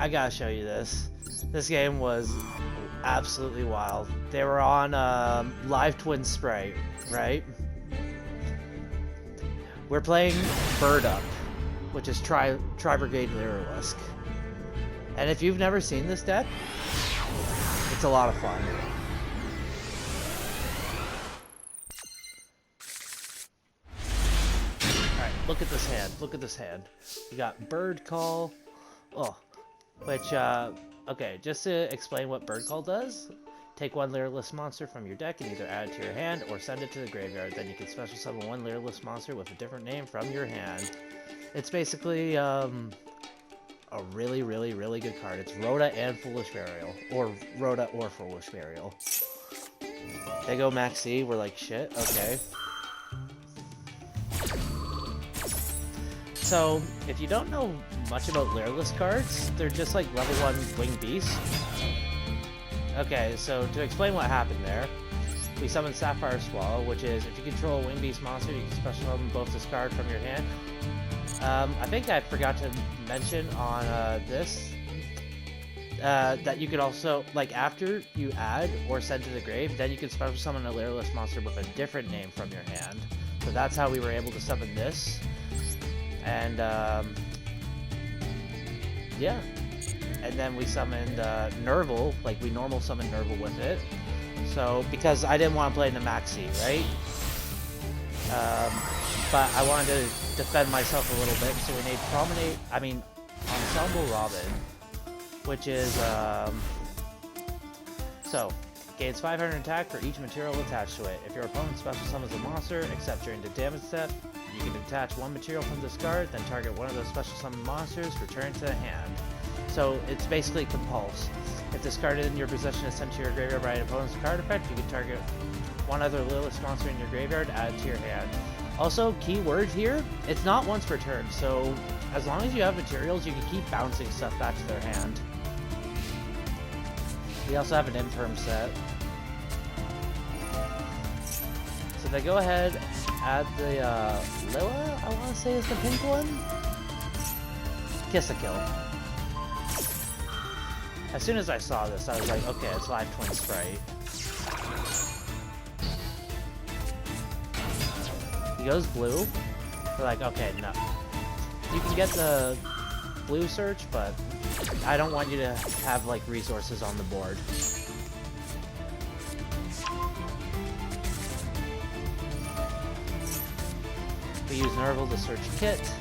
I gotta show you this. This game was absolutely wild. They were on Live Twin Sprite, right? We're playing Bird Up, which is Tri-Brigade Lyrilisk. And if you've never seen this deck, it's a lot of fun. Alright, look at this hand. Look at this hand. You got Bird Call. Oh, which, okay, just to explain what Bird Call does. Take one Lyrilisk monster from your deck and either add it to your hand or send it to the graveyard. Then you can special summon one Lyrilisk monster with a different name from your hand. It's basically, a really, really, really good card. It's Rhoda and Foolish Burial. Or Rhoda or Foolish Burial. They go Maxi, we're like, shit, okay. So, if you don't know much about Lyrilisk cards, they're just like level 1 Winged Beast. Okay, so to explain what happened there, we summoned Sapphire Swallow, which is, if you control a Winged Beast monster, you can special summon both this card from your hand. I think I forgot to mention on this, that you could also, like, after you add or send to the grave, then you can special summon a Lyrilisk monster with a different name from your hand. So that's how we were able to summon this. And, yeah. And then we summoned Nerval, like we normal summoned Nerval with it. So, because I didn't want to play in the Maxi, right? But I wanted to defend myself a little bit, so we made Ensemble Robin, which is, so, gains 500 attack for each material attached to it. If your opponent special summons a monster, except during the damage step, you can attach one material from this card, then target one of those special summoned monsters, return to the hand. So it's basically Compulse. If this card in your possession is sent to your graveyard by an opponent's card effect, you can target one other Lyrilisk monster in your graveyard, add it to your hand. Also, key word here, it's not once per turn, so as long as you have materials, you can keep bouncing stuff back to their hand. We also have an Imperm set. So they go ahead, add the Lilla, I want to say is the pink one? Kiss a Kill. As soon as I saw this, I was like, okay, it's Live Twin Sprite. He goes blue. We're like, okay, no. You can get the blue search, but I don't want you to have, like, resources on the board. We use Nerval to search Kit.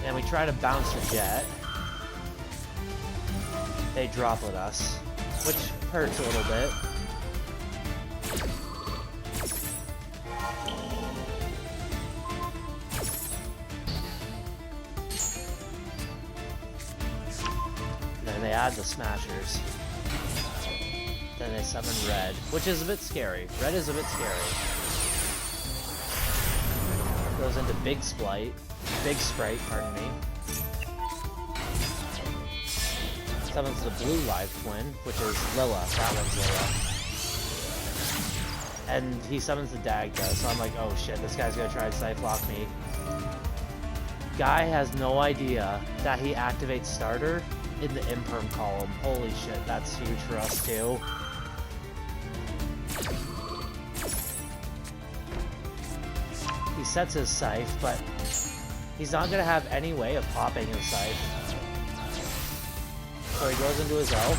And we try to bounce the Jet. They droplet us, which hurts a little bit. Then they add the Smashers. Then they summon Red, which is a bit scary. Red is a bit scary. Goes into Big Sprite, pardon me. Summons the blue Live Twin, which is Lilla. That one's Lilla. And he summons the Dagda, so I'm like, oh shit, this guy's gonna try and Cyclock me. Guy has no idea that he activates Starter in the Imperm column. Holy shit, that's huge for us too. He sets his Scythe, but he's not going to have any way of popping his Scythe. So he goes into his Elf.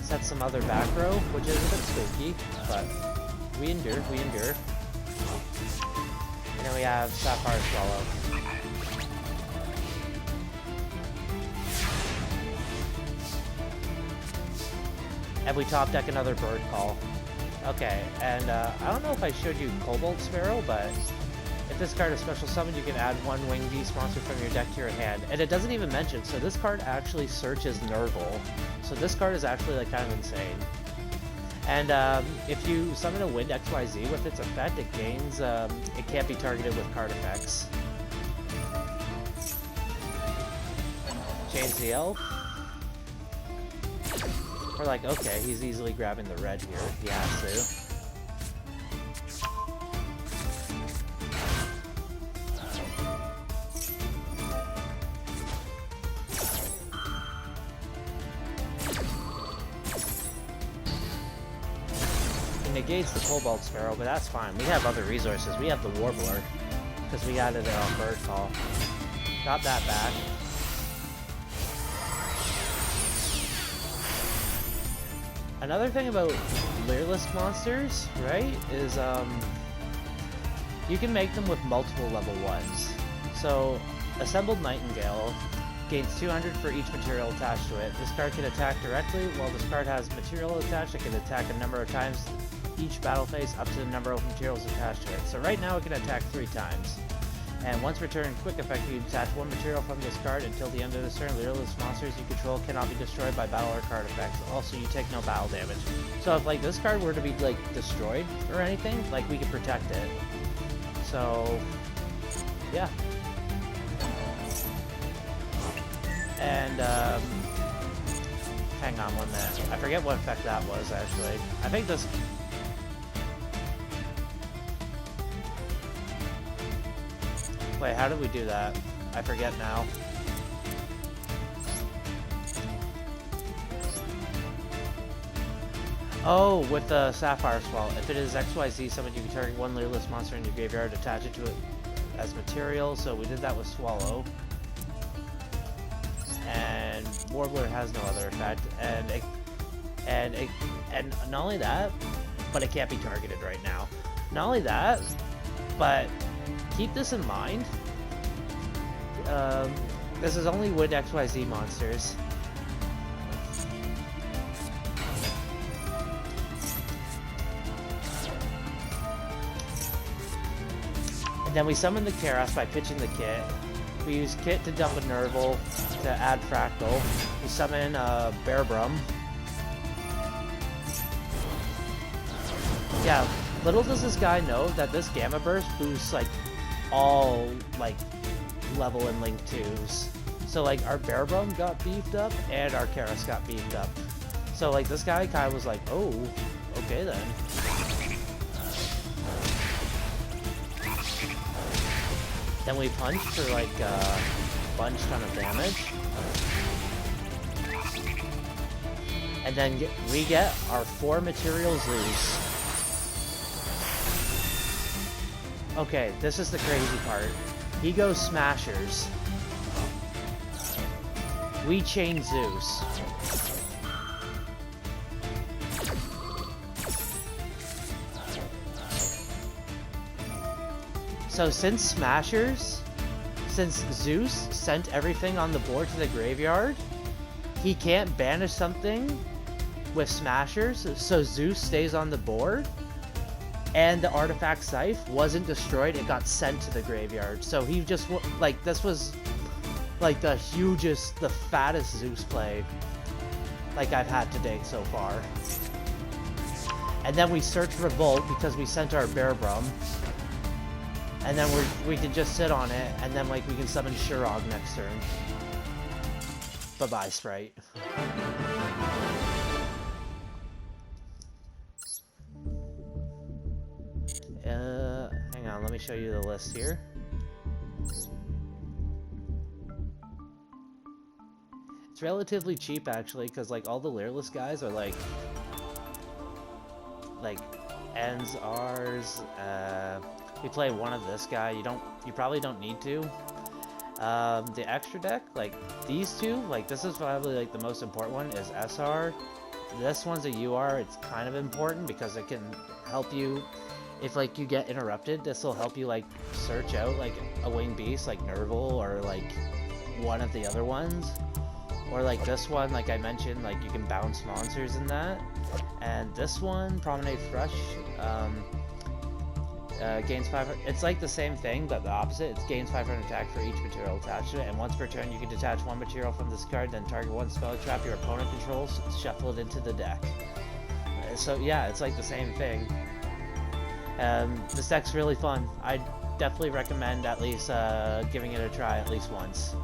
Sets some other back row, which is a bit spooky, but we endure, we endure. And then we have Sapphire Swallow. And we top deck another Bird Call. Okay, and I don't know if I showed you Cobalt Sparrow, but if this card is special summoned, you can add one Winged Beast monster from your deck to your hand. And it doesn't even mention, so this card actually searches Nerval. So this card is actually like kind of insane. And if you summon a Wind XYZ with its effect, it gains, it can't be targeted with card effects. Change the Elf. We're like, okay, he's easily grabbing the red here. He has to. Negates the Cobalt Sparrow, but that's fine. We have other resources. We have the Warbler, because we added it on Bird Call. Got that back. Another thing about Leerlisk monsters, right, is you can make them with multiple level 1s. So, Assembled Nightingale gains 200 for each material attached to it. This card can attack directly. While this card has material attached, it can attack a number of times each battle phase up to the number of materials attached to it. So right now it can attack 3 times. And once returned quick effect, you detach 1 material from this card until the end of this turn. Leerless monsters you control cannot be destroyed by battle or card effects. Also, you take no battle damage. So if like this card were to be like destroyed or anything, like we could protect it. So yeah. And hang on 1 minute. I forget what effect that was actually. I think this. Wait, how did we do that? I forget now. Oh, with the Sapphire Swallow. If it is XYZ summon, you can target 1 Leerless monster in your graveyard, attach it to it as material. So we did that with Swallow. And Warbler has no other effect. And not only that, but it can't be targeted right now. Not only that, but keep this in mind. This is only with XYZ monsters. And then we summon the Karos by pitching the Kit. We use Kit to dump a Nerval to add Fractal. We summon Bearbrum. Yeah, little does this guy know that this Gamma Burst boosts like all like level and link 2s. So like our Bearbrum got beefed up and our Karos got beefed up. So like this guy kind of was like, oh, okay then. Then we punch for like a bunch ton of damage. And then we get our 4 material Zeus. Okay, this is the crazy part. He goes Smashers. We chain Zeus. So since Zeus sent everything on the board to the graveyard, he can't banish something with Smashers, so Zeus stays on the board. And the artifact Scythe wasn't destroyed, it got sent to the graveyard. So he just, like, this was, like, the hugest, the fattest Zeus play, like, I've had to date so far. And then we search Revolt because we sent our Bearbrum. And then we can just sit on it, and then, like, we can summon Shirog next turn. Bye-bye, Sprite. Hang on, let me show you the list here. It's relatively cheap, actually, because, like, all the Leerless guys are, like, N's, R's, we play one of this guy, you probably don't need to. The extra deck, like, these two, like, this is probably, like, the most important one, is SR. This one's a UR, it's kind of important, because it can help you, if, like, you get interrupted, this will help you, like, search out, like, a winged beast, like Nerval, or, like, one of the other ones. Or, like, this one, like I mentioned, like, you can bounce monsters in that. And this one, Promenade Thrush, gains 500, it's like the same thing, but the opposite. It gains 500 attack for each material attached to it, and once per turn you can detach 1 material from this card, then target 1 spell trap your opponent controls, shuffle it into the deck. So yeah, it's like the same thing. This deck's really fun. I definitely recommend at least giving it a try at least once.